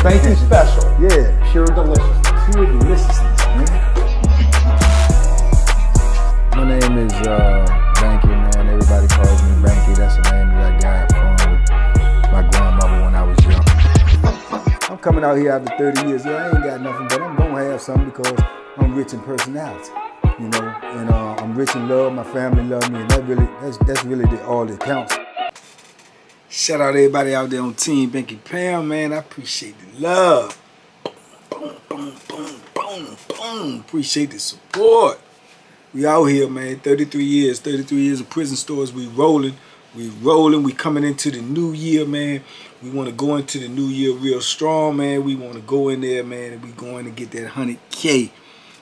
Banky special. Yeah. Pure deliciousness. Pure deliciousness, man. My name is Banky, man. Everybody calls me Banky. That's the name that I got from my grandmother when I was young. I'm coming out here after 30 years. Yeah, I ain't got nothing, but I'm gonna have something because I'm rich in personality, you know, and I'm rich in love. My family love me, and that's really all that counts. Shout out to everybody out there on Team Banky Pound, man. I appreciate the love. Boom, boom, boom, boom, boom. Appreciate the support. We out here, man. 33 years of prison stories. We rolling. We coming into the new year, man. We want to go into the new year real strong, man. We want to go in there, man, and we going to get that 100K.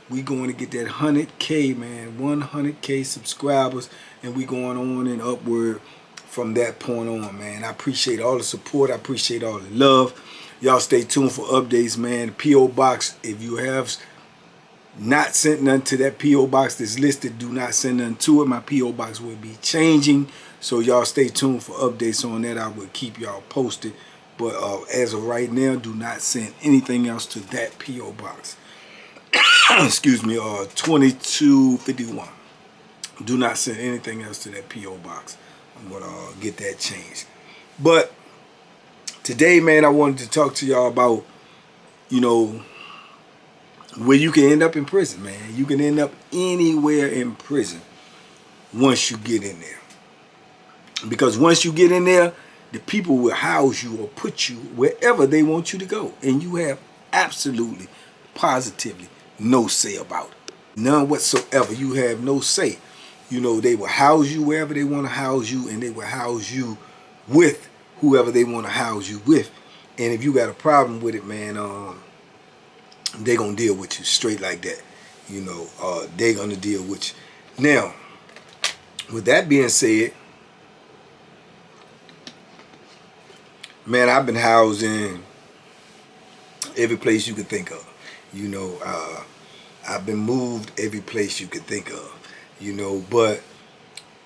We going to get that 100K, man. 100K subscribers, and we going on and upward from that point on, man. I appreciate all the support. I appreciate all the love. Y'all stay tuned for updates, man. The P.O. Box, if you have not sent none to that P.O. Box that's listed, do not send none to it. My P.O. Box will be changing, so y'all stay tuned for updates on that. I will keep y'all posted, but as of right now, do not send anything else to that P.O. Box. Excuse me, 2251. Do not send anything else to that P.O. Box. I'm gonna get that changed. But today, man, I wanted to talk to y'all about, you know, where you can end up in prison, man. You can end up anywhere in prison once you get in there. Because once you get in there, the people will house you or put you wherever they want you to go. And you have absolutely, positively no say about it. None whatsoever. You have no say. You know, they will house you wherever they want to house you, and they will house you with whoever they want to house you with. And if you got a problem with it, man, they're going to deal with you straight like that. You know, they're going to deal with you. Now, with that being said, man, I've been housed in every place you could think of. You know, I've been moved every place you could think of. You know, but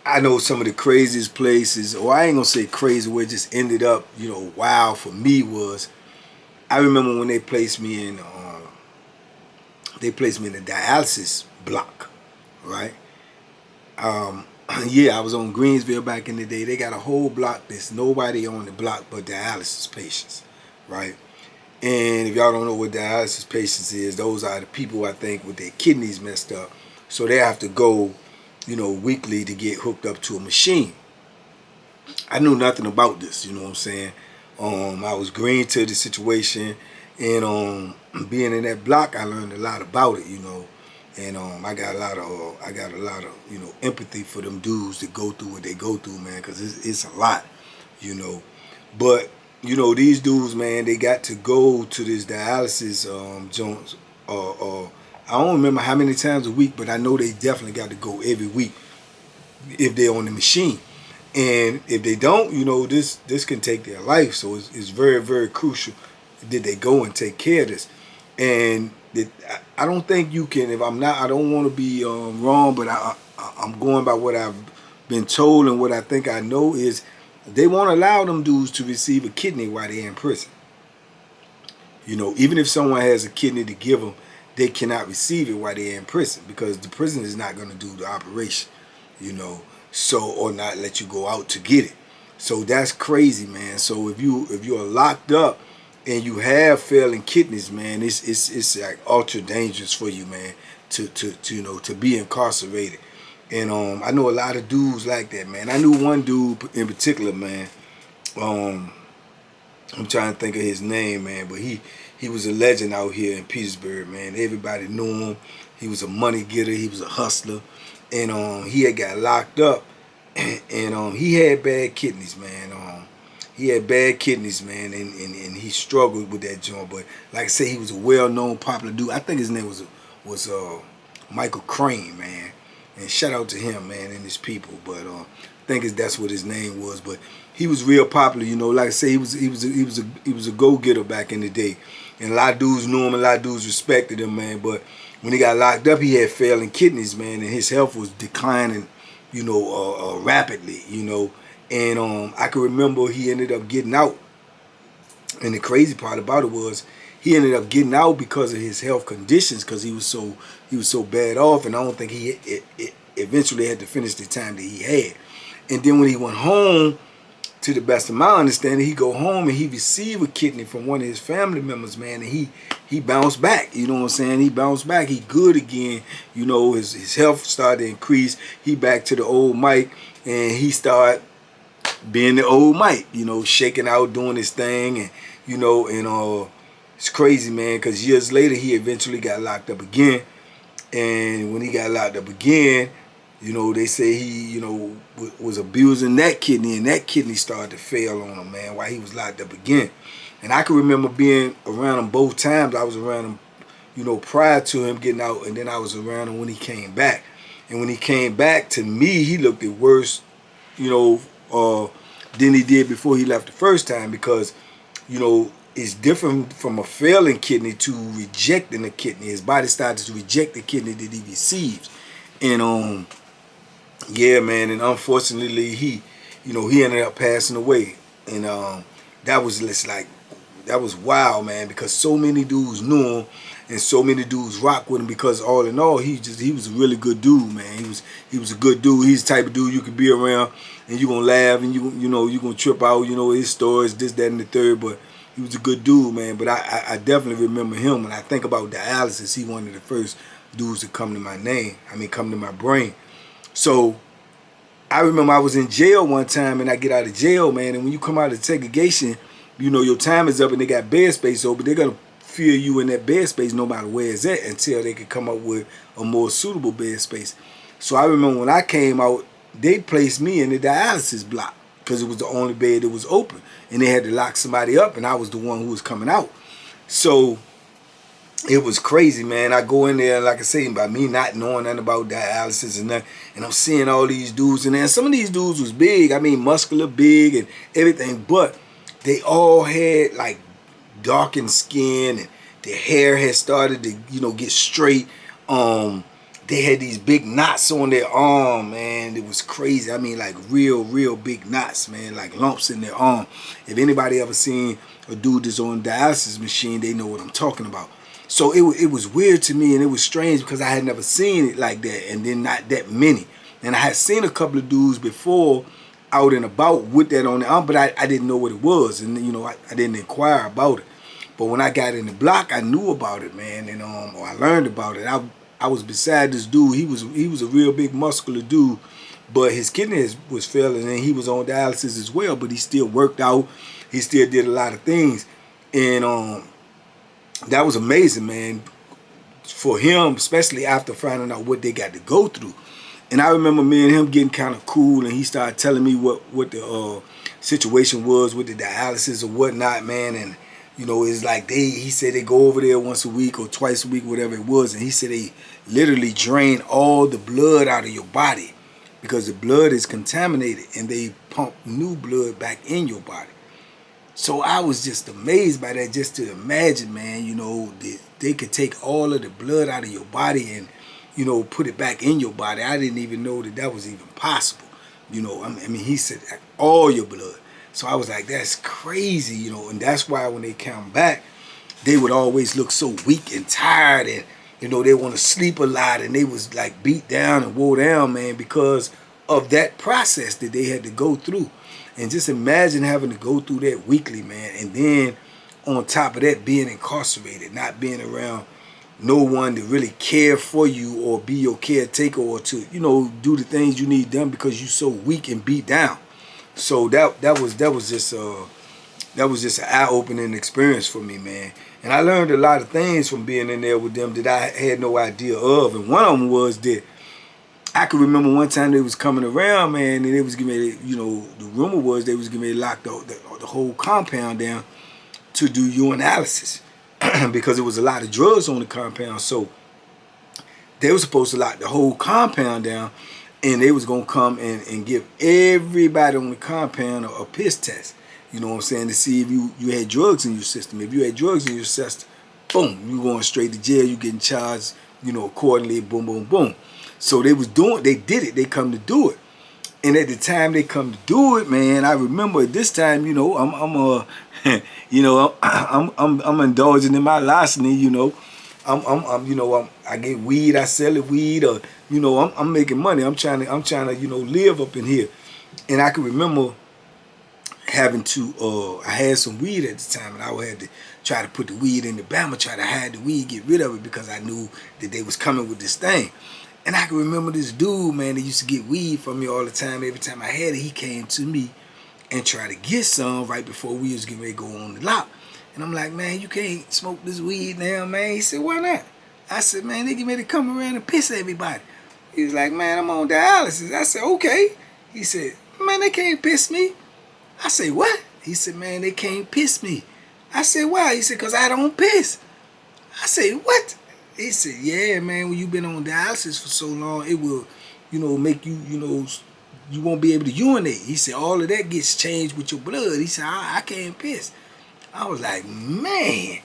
I know some of the craziest places, or I ain't gonna say crazy, where it just ended up, you know, wow for me was, I remember when they placed me in the dialysis block, right? Yeah, I was on Greensville back in the day. They got a whole block that's nobody on the block but dialysis patients, right? And if y'all don't know what dialysis patients is, those are the people, I think, with their kidneys messed up. So they have to go, you know, weekly to get hooked up to a machine. I knew nothing about this, you know what I'm saying? I was green to the situation, and being in that block, I learned a lot about it, you know. And I got a lot of you know, empathy for them dudes that go through what they go through, man, because it's a lot, you know. But you know, these dudes, man, they got to go to this dialysis joints, I don't remember how many times a week, but I know they definitely got to go every week if they're on the machine. And if they don't, you know, this can take their life. So it's very, very crucial that they go and take care of this. And I don't think you can, if I'm not, I don't want to be wrong, but I'm going by what I've been told, and what I think I know is they won't allow them dudes to receive a kidney while they're in prison. You know, even if someone has a kidney to give them, they cannot receive it while they're in prison, because the prison is not going to do the operation, you know, so, or not let you go out to get it. So that's crazy, man. So if you're locked up and you have failing kidneys, man, it's like ultra dangerous for you, man, to you know, to be incarcerated. And I know a lot of dudes like that, man. I knew one dude in particular, man. I'm trying to think of his name, man, but he was a legend out here in Petersburg, man. Everybody knew him. He was a money getter. He was a hustler. And he had got locked up, and he had bad kidneys, man. He had bad kidneys, man, and he struggled with that joint. But like I say, he was a well-known, popular dude. I think his name was Michael Crane, man. And shout out to him, man, and his people. But I think that's what his name was. But he was real popular, you know. Like I say, he was a go-getter back in the day. And a lot of dudes knew him, a lot of dudes respected him, man. But when he got locked up, he had failing kidneys, man, and his health was declining, you know, rapidly, you know. And I can remember he ended up getting out, And the crazy part about it was he ended up getting out because of his health conditions, because he was so bad off, and I don't think he eventually had to finish the time that he had. And then when he went home, to the best of my understanding, he go home and he received a kidney from one of his family members, man, and he bounced back. You know what I'm saying? He bounced back. He good again. You know, his health started to increase. He back to the old Mike, and he started being the old Mike, you know, shaking out, doing his thing, and you know, and it's crazy, man, because years later he eventually got locked up again. And when he got locked up again, you know, they say he, you know, was abusing that kidney, and that kidney started to fail on him, man, while he was locked up again. And I can remember being around him both times. I was around him, you know, prior to him getting out, and then I was around him when he came back. And when he came back, to me, he looked at worse, you know, than he did before he left the first time, because, you know, it's different from a failing kidney to rejecting a kidney. His body started to reject the kidney that he receives. And yeah, man, and unfortunately he ended up passing away. And that was just like, that was wild, man, because so many dudes knew him and so many dudes rock with him, because all in all, he was a really good dude, man. He was a good dude. He's the type of dude you could be around and you're gonna laugh, and you know you're gonna trip out, you know, his stories, this, that, and the third. But he was a good dude, man. But I definitely remember him. When I think about dialysis, he one of the first dudes to come to my brain. So I remember I was in jail one time, and I get out of jail, man, and when you come out of segregation, you know, your time is up and they got bed space open. They're gonna fear you in that bed space no matter where it's at, until they can come up with a more suitable bed space. So I remember when I came out, they placed me in the dialysis block because it was the only bed that was open, and they had to lock somebody up, and I was the one who was coming out. So it was crazy, man. I go in there, like I say, by me not knowing nothing about dialysis and nothing, and I'm seeing all these dudes in there. And some of these dudes was big, I mean muscular, big and everything, but they all had like darkened skin, and their hair had started to, you know, get straight. They had these big knots on their arm, man. It was crazy. I mean, like real big knots, man, like lumps in their arm. If anybody ever seen a dude that's on a dialysis machine, they know what I'm talking about. So it was weird to me, and it was strange because I had never seen it like that, and then not that many. And I had seen a couple of dudes before out and about with that on their arm, but I didn't know what it was, and you know, I didn't inquire about it. But when I got in the block, I knew about it, man, and or I learned about it. I was beside this dude. He was a real big muscular dude, but his kidney was failing, and he was on dialysis as well. But he still worked out. He still did a lot of things, and that was amazing, man, for him, especially after finding out what they got to go through. And I remember me and him getting kind of cool, and he started telling me what the situation was with the dialysis or whatnot, man. And you know, it's like he said they go over there once a week or twice a week, whatever it was, and he said they literally drain all the blood out of your body because the blood is contaminated, and they pump new blood back in your body. So I was just amazed by that, just to imagine, man, you know, they could take all of the blood out of your body and, you know, put it back in your body. I didn't even know that was even possible. You know, I mean, he said all your blood. So I was like, that's crazy, you know, and that's why when they come back, they would always look so weak and tired, and, you know, they want to sleep a lot, and they was like beat down and wore down, man, because of that process that they had to go through. And just imagine having to go through that weekly, man, and then on top of that, being incarcerated, not being around no one to really care for you or be your caretaker or to, you know, do the things you need done because you're so weak and beat down. So that was just an eye-opening experience for me, man. And I learned a lot of things from being in there with them that I had no idea of. And one of them was that I can remember one time they was coming around, man, and they was getting ready, you know, the rumor was they was getting ready to lock the whole compound down to do urinalysis because there was a lot of drugs on the compound. So they were supposed to lock the whole compound down, and they was going to come and give everybody on the compound a piss test, you know what I'm saying, to see if you had drugs in your system. If you had drugs in your system, boom, you going straight to jail, you getting charged, you know, accordingly, boom, boom, boom. So they did it, they come to do it. And at the time they come to do it, man, I remember at this time, you know, you know, I'm indulging in my larceny, you know. You know, I get weed, I sell it weed, or you know, I'm making money. I'm trying to, you know, live up in here. And I can remember having to, I had some weed at the time, and I had to try to put the weed in the Bama, try to hide the weed, get rid of it, because I knew that they was coming with this thing. And I can remember this dude, man, that used to get weed from me all the time. Every time I had it, he came to me and tried to get some right before we was getting ready to go on the lot. And I'm like, man, you can't smoke this weed now, man. He said, why not? I said, man, they get ready to come around and piss everybody. He was like, man, I'm on dialysis. I said, okay. He said, man, they can't piss me. I said, what? He said, man, they can't piss me. I said, why? He said, because I don't piss. I said, what? He said, yeah, man, when you've been on dialysis for so long, it will, you know, make you, you know, you won't be able to urinate. He said, all of that gets changed with your blood. He said, I can't piss. I was like, man.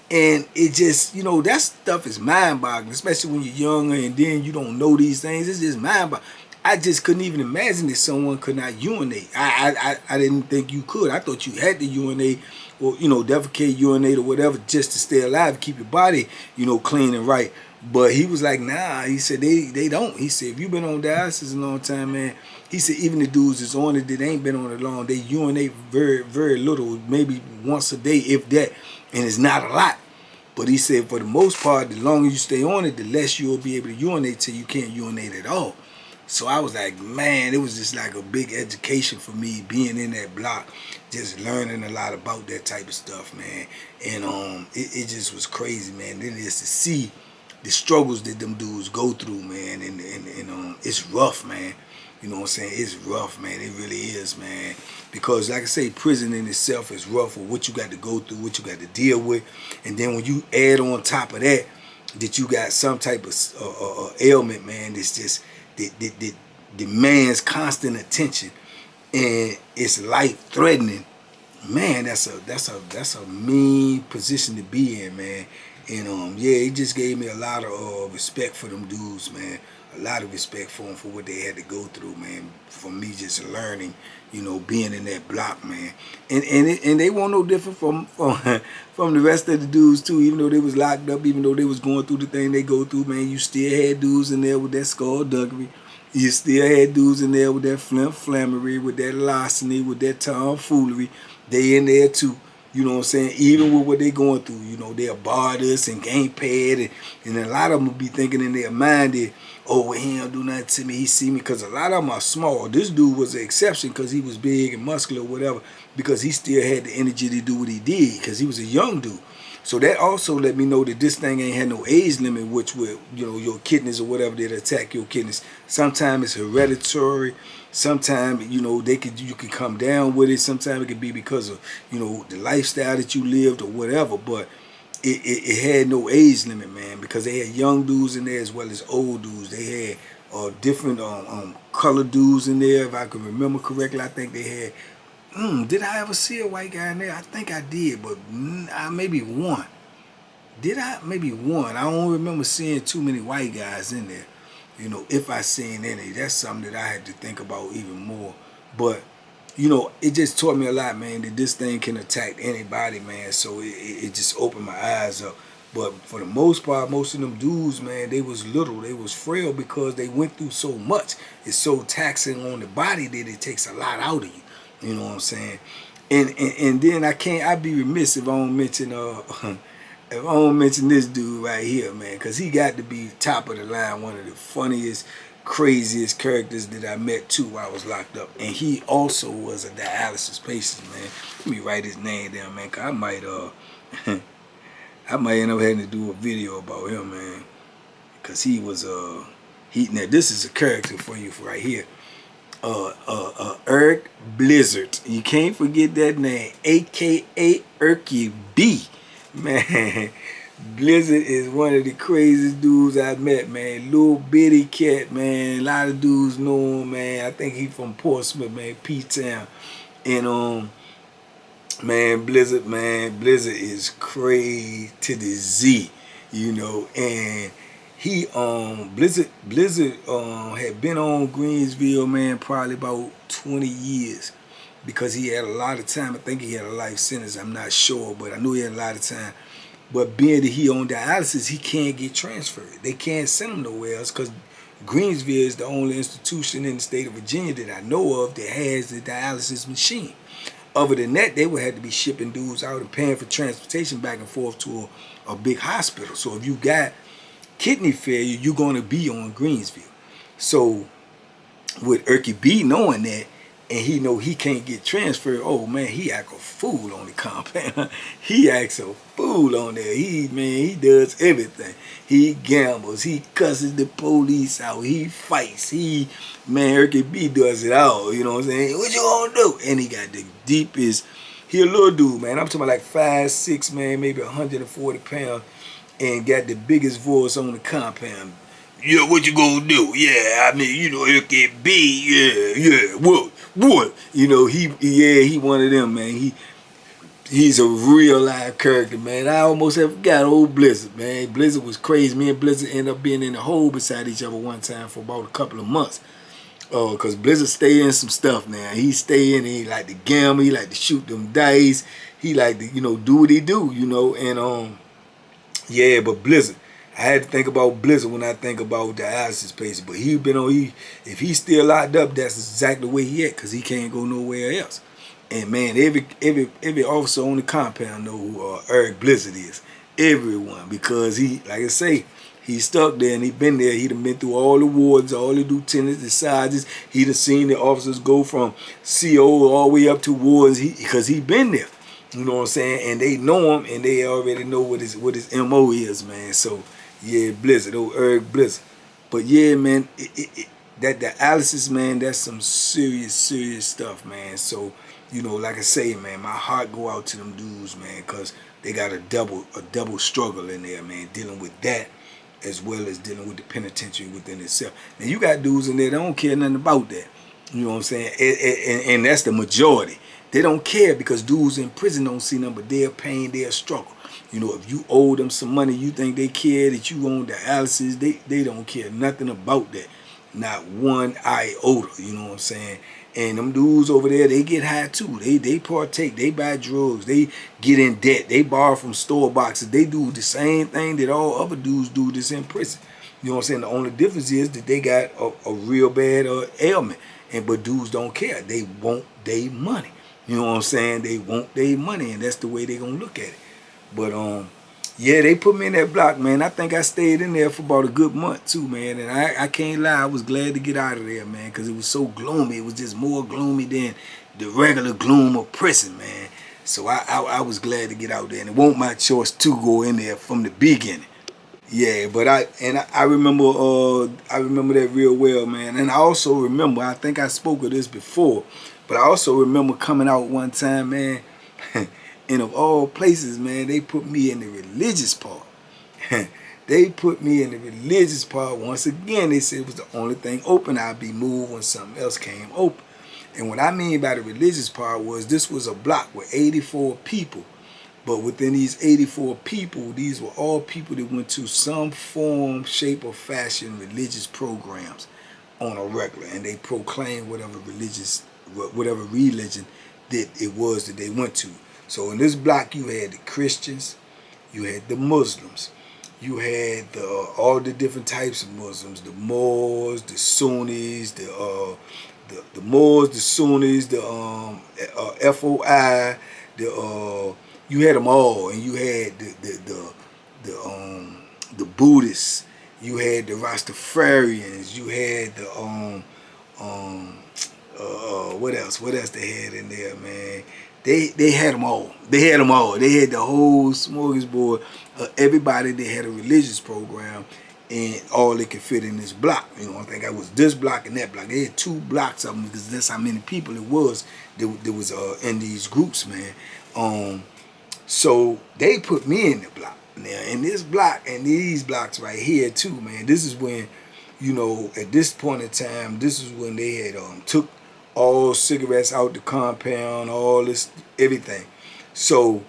And it just, you know, that stuff is mind-boggling, especially when you're younger and then you don't know these things. It's just mind-boggling. I just couldn't even imagine that someone could not urinate. I didn't think you could. I thought you had to urinate or, you know, defecate, urinate or whatever just to stay alive, keep your body, you know, clean and right. But he was like, nah. He said, they don't. He said, if you've been on dialysis a long time, man, he said, even the dudes that's on it that ain't been on it long, they urinate very, very little, maybe once a day, if that, and it's not a lot. But he said, for the most part, the longer you stay on it, the less you'll be able to urinate till you can't urinate at all. So I was like, man, it was just like a big education for me being in that block, just learning a lot about that type of stuff, man. And it just was crazy, man. Then it's to see the struggles that them dudes go through, man, and it's rough, man. You know what I'm saying? It's rough, man. It really is, man. Because like I say, prison in itself is rough with what you got to go through, what you got to deal with. And then when you add on top of that, that you got some type of ailment, man, that's just, that demands constant attention and it's life-threatening, man, that's a mean position to be in, man. And yeah, it just gave me a lot of respect for them dudes, man. A lot of respect for them for what they had to go through, man. For me just learning, you know, being in that block, man. And they weren't no different from the rest of the dudes too. Even though they was locked up, even though they was going through the thing they go through, man, you still had dudes in there with that skullduggery. You still had dudes in there with that flammery, with that larceny, with that tomfoolery. They in there too. You know what I'm saying? Even with what they going through, you know, they'll bar us and game pad, and a lot of them will be thinking in their mind that, oh, well, he don't do nothing to me, he see me, because a lot of them are small. This dude was an exception because he was big and muscular or whatever, because he still had the energy to do what he did, because he was a young dude. So that also let me know that this thing ain't had no age limit, which will, you know, your kidneys or whatever that attack your kidneys. Sometimes it's hereditary. Sometimes, you know, you can come down with it. Sometimes it could be because of, you know, the lifestyle that you lived or whatever. But it had no age limit, man, because they had young dudes in there as well as old dudes. They had different colored dudes in there, if I can remember correctly. I think they had. Did I ever see a white guy in there? I think I did, but maybe one. Did I? Maybe one. I don't remember seeing too many white guys in there. You know, if I seen any, that's something that I had to think about even more. But, you know, it just taught me a lot, man, that this thing can attack anybody, man. So it just opened my eyes up. But for the most part, most of them dudes, man, they was little. They was frail because they went through so much. It's so taxing on the body that it takes a lot out of you. You know what I'm saying? And then I'd be remiss if I don't mention if I don't mention this dude right here, man, because he got to be top of the line, one of the funniest, craziest characters that I met too while I was locked up. And he also was a dialysis patient, man. Let me write his name down, man, because I might I might end up having to do a video about him, man, because he was now this is a character for you right here. Eric Blizzard. You can't forget that name, aka Erky B. Man, Blizzard is one of the craziest dudes I've met, man. Little bitty cat, man. A lot of dudes know him, man. I think he from Portsmouth, man, P-Town. And man, Blizzard is crazy to the Z, you know, and he Blizzard had been on Greensville, man, probably about 20 years, because he had a lot of time. I think he had a life sentence, I'm not sure, but I knew he had a lot of time. But being that he on dialysis, he can't get transferred. They can't send him nowhere else, because Greensville is the only institution in the state of Virginia that I know of that has the dialysis machine. Other than that, they would have to be shipping dudes out and paying for transportation back and forth to a big hospital. So if you got kidney failure, you're going to be on Greensville. So with Erky B knowing that, and he know he can't get transferred, oh man, he act a fool on the compound. He acts a fool on there. He does everything. He gambles, he cusses the police out, he fights, Erky B does it all, you know what I'm saying? What you gonna do? And he got the deepest, he a little dude, man. I'm talking about like 5'6", man, maybe 140 pounds, and got the biggest voice on the compound. Yeah, what you gonna do? Yeah, I mean, you know, it can be, yeah, what? You know, he one of them, man. He's a real live character, man. I almost have forgot old Blizzard, man. Blizzard was crazy. Me and Blizzard ended up being in the hole beside each other one time for about a couple of months. Cause Blizzard stay in some stuff now. He stay in, he like to gamble, he like to shoot them dice, he like to, you know, do what he do, you know, and yeah, but Blizzard, I had to think about Blizzard when I think about dialysis patients. But if he's still locked up, that's exactly where he at, because he can't go nowhere else. And man, every officer on the compound know who Eric Blizzard is. Everyone, because he, like I say, he's stuck there and he been there. He done been through all the wards, all the lieutenants, the sergeants. He done seen the officers go from CO all the way up to wards, because he been there. You know what I'm saying? And they know him, and they already know what his MO is, man. So yeah, Blizzard, old Eric Blizzard. But yeah, man, that dialysis, man, that's some serious stuff, man. So, you know, like I say, man, my heart go out to them dudes, man, because they got a double struggle in there, man, dealing with that as well as dealing with the penitentiary within itself. Now, you got dudes in there that don't care nothing about that. You know what I'm saying? And that's the majority. They don't care, because dudes in prison don't see nothing but their pain, their struggle. You know, if you owe them some money, you think they care that you on dialysis, they don't care nothing about that. Not one iota, you know what I'm saying? And them dudes over there, they get high too. They partake, they buy drugs, they get in debt, they borrow from store boxes. They do the same thing that all other dudes do that's in prison. You know what I'm saying? The only difference is that they got a real bad ailment. But dudes don't care. They want their money. You know what I'm saying? They want their money, and that's the way they gonna look at it. But yeah, they put me in that block, man. I think I stayed in there for about a good month too, man. And I can't lie, I was glad to get out of there, man, because it was so gloomy. It was just more gloomy than the regular gloom of prison, man. So I was glad to get out there, and it wasn't my choice to go in there from the beginning. Yeah, but I remember that real well, man. And I also remember, I think I spoke of this before, but I also remember coming out one time, man. And of all places, man, they put me in the religious part. They put me in the religious part. Once again, they said it was the only thing open. I'd be moved when something else came open. And what I mean by the religious part was, this was a block with 84 people. But within these 84 people, these were all people that went to some form, shape, or fashion religious programs on a regular. And they proclaimed whatever religion that it was that they went to. So in this block, you had the Christians, you had the Muslims, you had all the different types of Muslims, the Moors, the Sunnis, the Moors, the Sunnis, the FOI, you had them all, and you had the Buddhists, you had the Rastafarians, you had the what else they had in there, man? They had them all. They had them all. They had the whole smorgasbord of everybody that had a religious program, and all they could fit in this block. You know, I think I was this block and that block. They had 2 blocks of them, because that's how many people it was that was in these groups, man. So they put me in the block. Now, in this block and these blocks right here too, man, this is when, you know, at this point in time, this is when they had took all cigarettes out the compound, all this, everything. So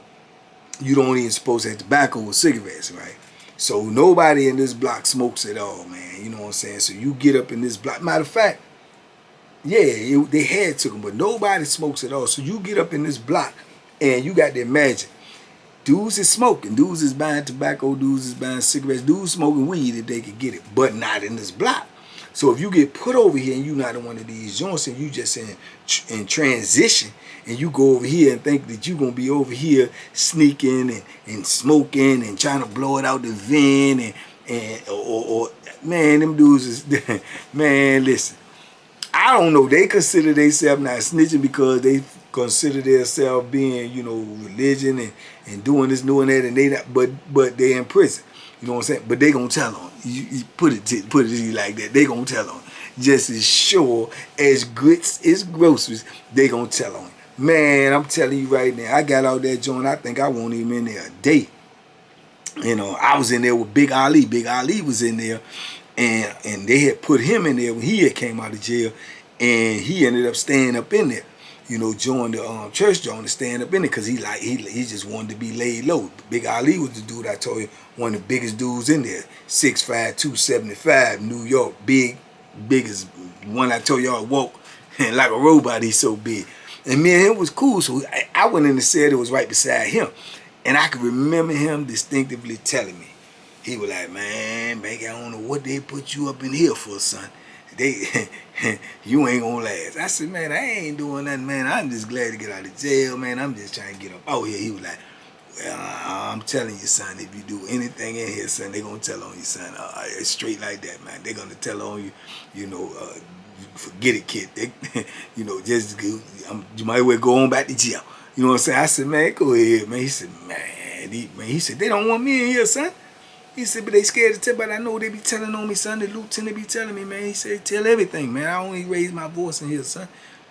you don't even supposed to have tobacco with cigarettes, right? So nobody in this block smokes at all, man. You know what I'm saying? So you get up in this block. Matter of fact, yeah, they had took them, but nobody smokes at all. So you get up in this block, and you got to imagine, dudes is smoking, dudes is buying tobacco, dudes is buying cigarettes, dudes smoking weed if they could get it, but not in this block. So if you get put over here and you not in one of these joints and you just in transition, and you go over here and think that you gonna be over here sneaking and smoking and trying to blow it out the vent or man, them dudes is man, listen. I don't know. They consider themselves not snitching because they consider themselves being, you know, religion and doing this, doing that, and they not, but they in prison. You know what I'm saying? But they gonna tell on you put it to you like that. They gonna tell on just as sure as grits is groceries. They gonna tell on. Man, I'm telling you right now. I got out that joint. I think I won't even in there a day. You know, I was in there with Big Ali. Big Ali was in there. And they had put him in there when he had came out of jail, and he ended up staying up in there. You know, joined the church joint and staying up in it because he just wanted to be laid low. Big Ali was the dude I told you, one of the biggest dudes in there, 6'5", 275, New York, big as one I told y'all walk and like a robot. He's so big. And me and him was cool, so I went in the cell that was right beside him, and I could remember him distinctively telling me. He was like, man, Banky, I don't know what they put you up in here for, son. You ain't gonna last. I said, man, I ain't doing nothing, man. I'm just glad to get out of jail, man. I'm just trying to get up out here. He was like, well, I'm telling you, son, if you do anything in here, son, they gonna tell on you, son. It's straight like that, man. They gonna tell on you, you know, forget it, kid. You know, just you might well go on back to jail. You know what I'm saying? I said, man, go ahead, man. He said, man, he said, they don't want me in here, son. He said, but they scared to tell, but I know they be telling on me, son. The lieutenant be telling me, man. He said, tell everything, man. I only raise my voice in here, son.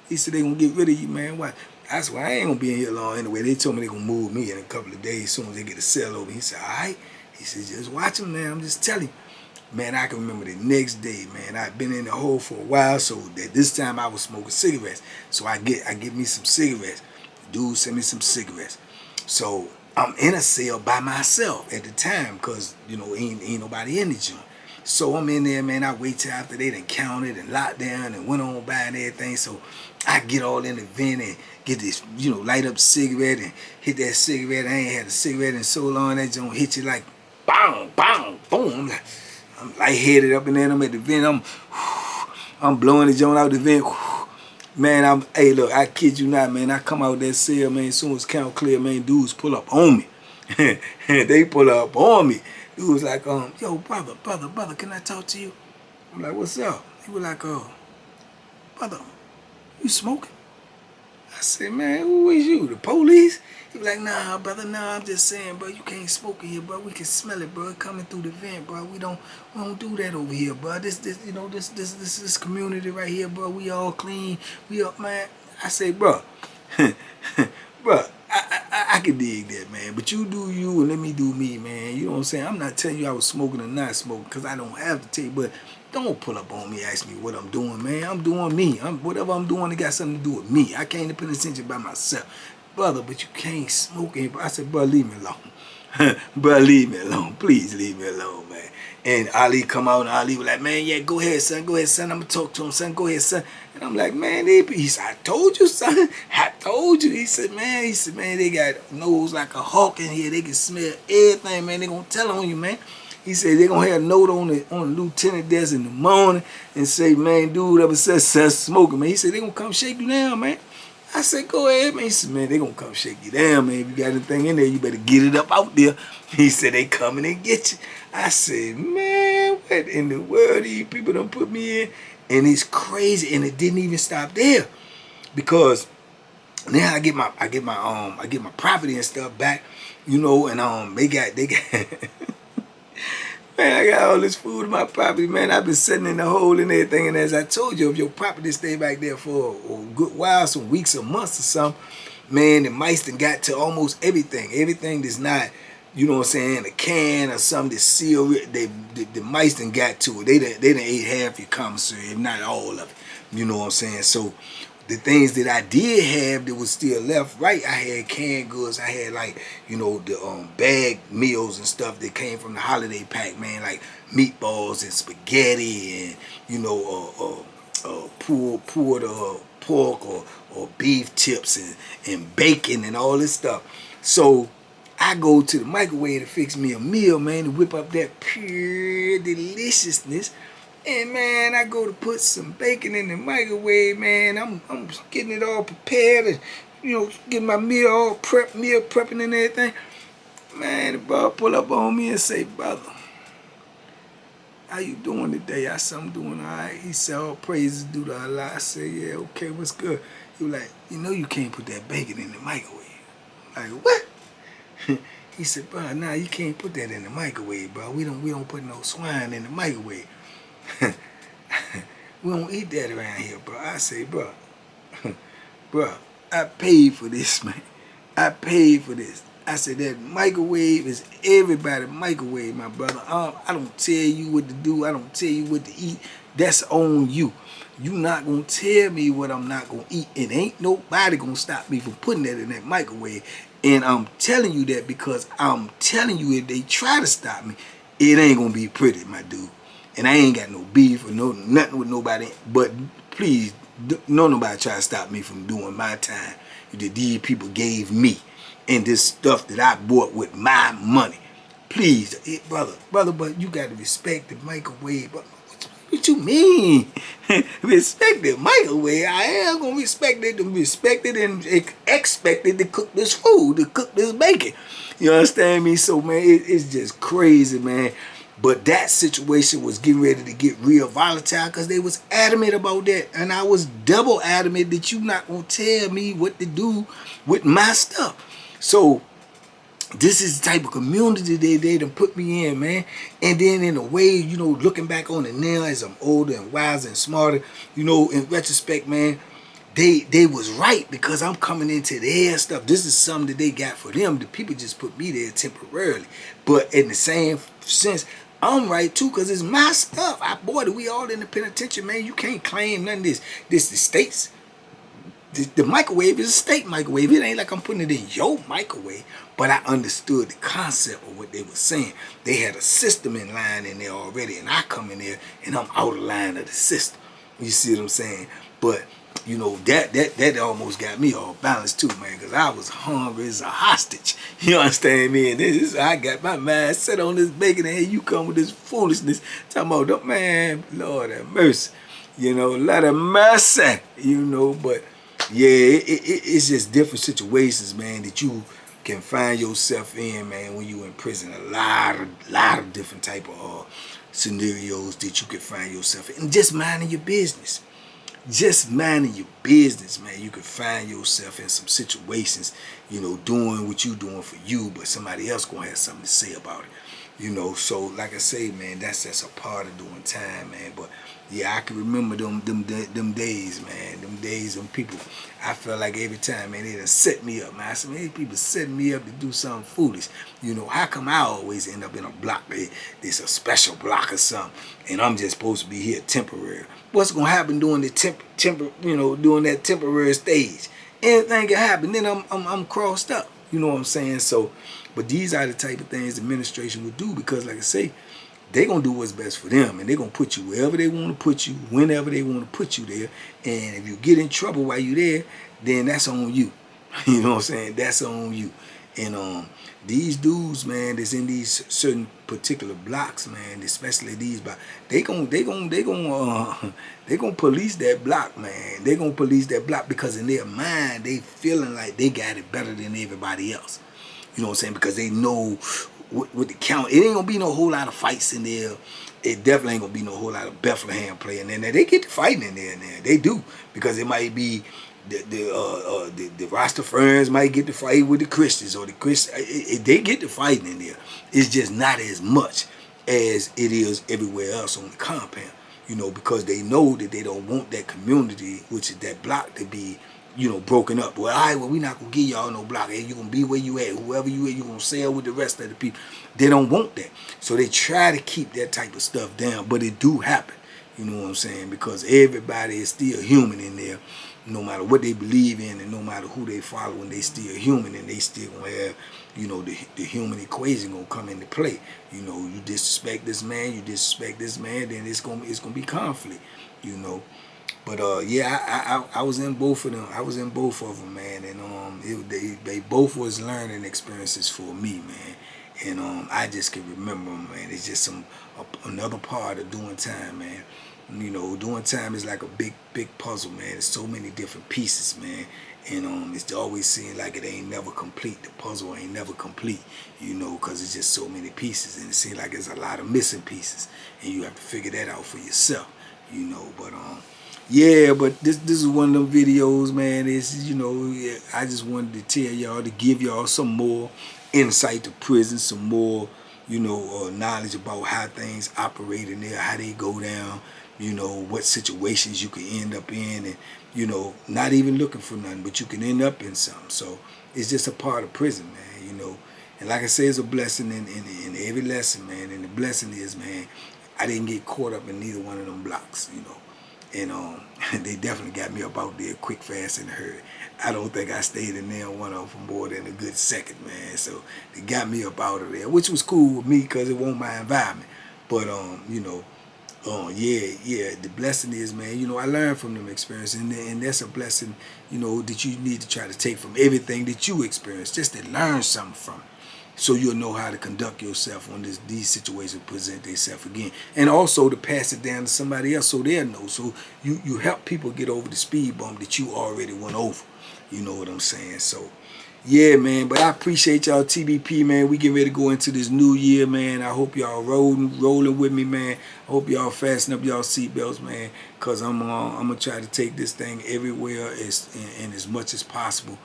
He said, they gonna get rid of you, man. Why? I said, well, I ain't gonna be in here long anyway. They told me they gonna move me in a couple of days as soon as they get a cell over. He said, all right. He said, just watch him, man. I'm just telling you. Man, I can remember the next day, man. I'd been in the hole for a while, so that this time I was smoking cigarettes. So I get me some cigarettes. The dude sent me some cigarettes. So I'm in a cell by myself at the time because, you know, ain't nobody in the joint. So I'm in there, man. I wait till after they done counted and locked down and went on by and everything. So I get all in the vent and get this, you know, light up cigarette and hit that cigarette. I ain't had a cigarette in so long. That joint hit you like, bang, bang, boom. I'm lightheaded up in there. I'm at the vent. I'm blowing the joint out the vent. Man, hey, look, I kid you not, man. I come out that cell, man, as soon as count clear, man, dudes pull up on me. They pull up on me. Dudes like, yo, brother, can I talk to you? I'm like, what's up? He was like, brother, you smoking? I said, man, who is you, the police? He was like, nah, brother, nah, I'm just saying, bro, you can't smoke in here, bro. We can smell it, bro, coming through the vent, bro. We don't do that over here, bro. This you know, this community right here, bro. We all clean. We up, man. I say, bro, bro, I can dig that, man. But you do you and let me do me, man. You know what I'm saying? I'm not telling you I was smoking or not smoking, because I don't have to tell you, but don't pull up on me, ask me what I'm doing, man. I'm doing me. Whatever I'm doing, it got something to do with me. I can't independent attention by myself. Brother, but you can't smoke in. I said, bro, leave me alone. Bro, leave me alone. Please leave me alone, man. And Ali come out and Ali was like, man, yeah, go ahead, son. Go ahead, son. I'm going to talk to him, son. Go ahead, son. And I'm like, man, he said, I told you, son. I told you. He said, man, they got nose like a hawk in here. They can smell everything, man. They going to tell on you, man. He said they're going to have a note on the lieutenant desk in the morning and say, man, dude ever said smoking, man. He said, they're going to come shake you down, man. I said, go ahead, man. He said, man, they gonna come shake you down, man. If you got anything in there, you better get it up out there. He said, they coming and get you. I said, man, what in the world these people done put me in? And it's crazy, and it didn't even stop there. Because now I get my property and stuff back, you know, and they got man, I got all this food in my property, man. I've been sitting in the hole and everything. And as I told you, if your property stay back there for a good while, some weeks or months or something, man, the mice done got to almost everything. Everything that's not, you know what I'm saying, a can or something that's sealed, the mice done got to it. They done ate half your commissary, if not all of it. You know what I'm saying? So the things that I did have that was still left, right, I had canned goods. I had, like, you know, the bag meals and stuff that came from the holiday pack, man, like meatballs and spaghetti and, you know, pulled pork or beef tips and bacon and all this stuff. So I go to the microwave to fix me a meal, man, to whip up that pure deliciousness. And man, I go to put some bacon in the microwave, man. I'm getting it all prepared and, you know, getting my meal all prepping and everything. Man, the brother pull up on me and say, brother, how you doing today? I said, I'm doing all right. He said, all praises due to Allah. I said, yeah, okay, what's good? He was like, you know you can't put that bacon in the microwave. I'm like, what? He said, bro, nah, you can't put that in the microwave, bro. We don't put no swine in the microwave. We don't eat that around here, bro. I say, bro, bro, I paid for this, man. I paid for this. I said, that microwave is everybody's microwave, my brother. I don't tell you what to do. I don't tell you what to eat. That's on you. You not going to tell me what I'm not going to eat. And ain't nobody going to stop me from putting that in that microwave. And I'm telling you that because I'm telling you if they try to stop me, it ain't going to be pretty, my dude. And I ain't got no beef or nothing with nobody. But please, don't nobody try to stop me from doing my time that these people gave me. And this stuff that I bought with my money. Please, brother, but you got to respect the microwave. What you mean? Respect the microwave? I am going to respect it and expect it to cook this food, to cook this bacon. You understand me? So, man, it's just crazy, man. But that situation was getting ready to get real volatile because they was adamant about that. And I was double adamant that you not going to tell me what to do with my stuff. So this is the type of community they done put me in, man. And then in a way, you know, looking back on it now as I'm older and wiser and smarter, you know, in retrospect, man, they was right because I'm coming into their stuff. This is something that they got for them. The people just put me there temporarily. But in the same sense, I'm right too because it's my stuff. I bought it. We all in the penitentiary, man. You can't claim none of this. This the state's. The microwave is a state microwave. It ain't like I'm putting it in your microwave. But I understood the concept of what they were saying. They had a system in line in there already. And I come in there and I'm out of line of the system. You see what I'm saying? But, you know, that almost got me all balanced too, man. Because I was hungry as a hostage. You understand me? And this is, I got my mind set on this bacon. And here you come with this foolishness. Talking about, man, Lord have mercy. You know, lot of mercy. You know, but... yeah, it's just different situations, man, that you can find yourself in, man, when you in prison. A lot of different type of scenarios that you can find yourself in. And just minding your business. Just minding your business, man. You can find yourself in some situations, you know, doing what you doing for you, but somebody else gonna have something to say about it. You know, so like I say, man, that's a part of doing time, man. But yeah, I can remember them days, man. Them days when people, I felt like every time, man, they done set me up, man. I said, man, these people setting me up to do something foolish. You know, how come I always end up in a block? There's a special block or something, and I'm just supposed to be here temporary. What's gonna happen during the during that temporary stage? Anything can happen. Then I'm crossed up. You know what I'm saying? So, but these are the type of things the administration would do because, like I say, they're going to do what's best for them. And they're going to put you wherever they want to put you, whenever they want to put you there. And if you get in trouble while you're there, then that's on you. You know what I'm saying? That's on you. And these dudes, man, that's in these certain particular blocks, man, especially these blocks, they gonna police that block, man. They gonna police that block because in their mind they feeling like they got it better than everybody else. You know what I'm saying? Because they know with the count, it ain't gonna be no whole lot of fights in there. It definitely ain't gonna be no whole lot of Bethlehem playing in there. They get to fighting in there, They do, because it might be the Rastafarians might get to fight with the Christians, or the Christians, they get to fighting in there. It's just not as much as it is everywhere else on the compound, you know, because they know that they don't want that community, which is that block, to be, you know, broken up. Well, all right, well, we not gonna give y'all no block. Hey, you gonna be where you at. Whoever you at, you gonna sail with the rest of the people. They don't want that, so they try to keep that type of stuff down. But it do happen. You know what I'm saying? Because everybody is still human in there. no matter what they believe in and no matter who they follow, and they still human, and they still gonna have, you know, the human equation gonna come into play. You know, you disrespect this man, then it's gonna be conflict, you know. But yeah, I was in both of them. I was in both of them, man, and they both was learning experiences for me, man. And I just can remember them, man. It's just another part of doing time, man. You know, doing time is like a big puzzle, man. There's so many different pieces, man. And it's always seems like it ain't never complete. The puzzle ain't never complete, you know, because it's just so many pieces, and it seems like there's a lot of missing pieces, and you have to figure that out for yourself, you know. But yeah, but this is one of them videos, man. It's, you know, I just wanted to tell y'all, to give y'all some more insight to prison, some more, you know, knowledge about how things operate in there, how they go down, you know, what situations you can end up in, and, you know, not even looking for nothing, but you can end up in something. So it's just a part of prison, man, you know. And like I say, it's a blessing in every lesson, man. And the blessing is, man, I didn't get caught up in neither one of them blocks, you know. And they definitely got me up out there quick, fast, and hurry. I don't think I stayed in there one of them for more than a good second, man. So they got me up out of there, which was cool with me because it wasn't my environment. But you know, yeah, the blessing is, man, you know, I learned from them experiences, and that's a blessing, you know, that you need to try to take from everything that you experience, just to learn something from it. So you'll know how to conduct yourself when these situations present themselves again. And also to pass it down to somebody else so they'll know. So you help people get over the speed bump that you already went over. You know what I'm saying? So, yeah, man. But I appreciate y'all, TBP, man. We getting ready to go into this new year, man. I hope y'all rolling with me, man. I hope y'all fasten up y'all seatbelts, man. Because I'm going to try to take this thing everywhere and as much as possible,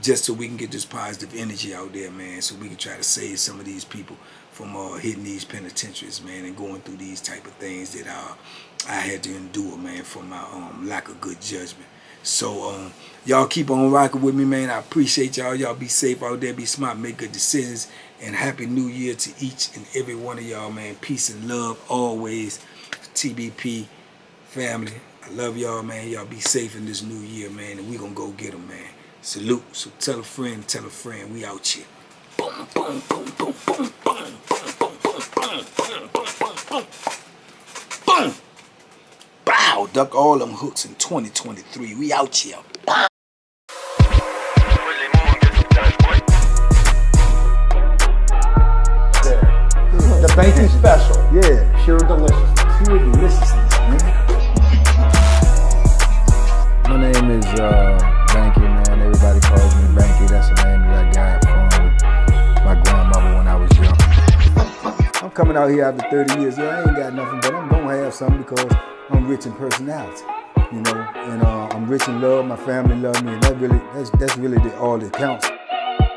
just so we can get this positive energy out there, man, so we can try to save some of these people from hitting these penitentiaries, man, and going through these type of things that I had to endure, man, from my lack of good judgment. So y'all keep on rocking with me, man. I appreciate y'all. Y'all be safe out there, be smart, make good decisions, and Happy New Year to each and every one of y'all, man. Peace and love always. TBP family, I love y'all, man. Y'all be safe in this new year, man, and we gonna go get them, man. Salute. So tell a friend, we out here. Boom, boom, boom, boom, boom, boom, boom, boom, boom, boom. Bow, duck all them hooks in 2023. We out here. The Banky special. Yeah. Pure deliciousness. Pure deliciousness, man. My name is Banky, man. Everybody calls me Banky. That's the name that I got from my grandmother when I was young. I'm coming out here after 30 years. Yeah, I ain't got nothing, but I'm gonna have something because I'm rich in personality, you know, and I'm rich in love. My family love me, and that's really all that counts.